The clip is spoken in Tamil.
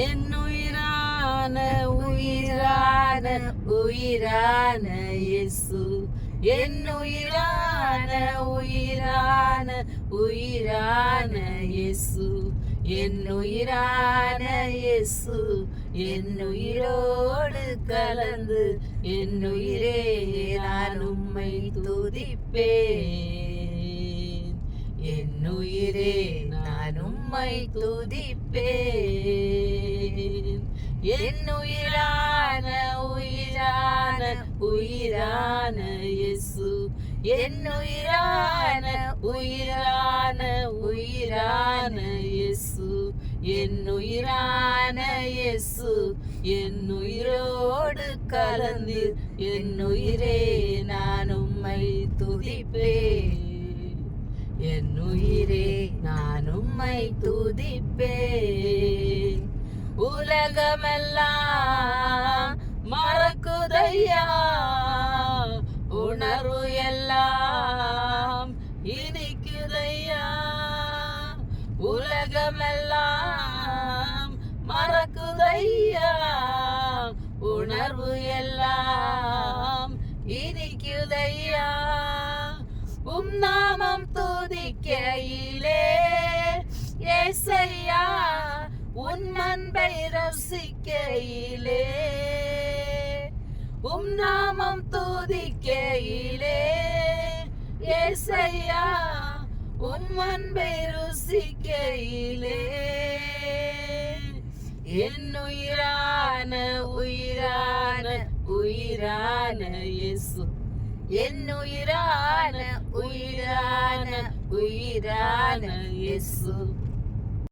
என்னுயிரான உயிரான உயிரான இயேசு, என்னுயிரான உயிரான உயிரான இயேசு, என்னுயிரான இயேசு, என்னுயிரோடு கலந்து என்னுயிரே நான் உம்மை துதிப்பேன், என்னுயிரே நான் உம்மை துதிப்பேன், என்னுயிரான உயிரான உயிரான இயேசு, என்னுயிரான உயிரான உயிரான இயேசு, என்னுயிரான இயேசு, என்னுயிரோடு கலந்து என்னுயிரே நான் உம்மை துதிப்பேன், என்னுயிரே நான் உம்மை துதிப்பேன். உலகமெல்லாம் மறக்குதையா, உணர்வு எல்லாம் இனிக்குதையா, உலகமெல்லாம் மறக்குதையா, உணர்வு எல்லாம் இனிக்குதையா, உம் நாமம் துதிக்கையிலே ஏசையா, உன் அன்பை ரசிக்கையிலே, உம் நாமம் துதிக்கையிலே ஏசையா, உன் அன்பை ருசிக்கையிலே, என்னுயிரான உயிரான உயிரான இயேசு, என்னுயிரான உயிரான உயிரான இயேசு,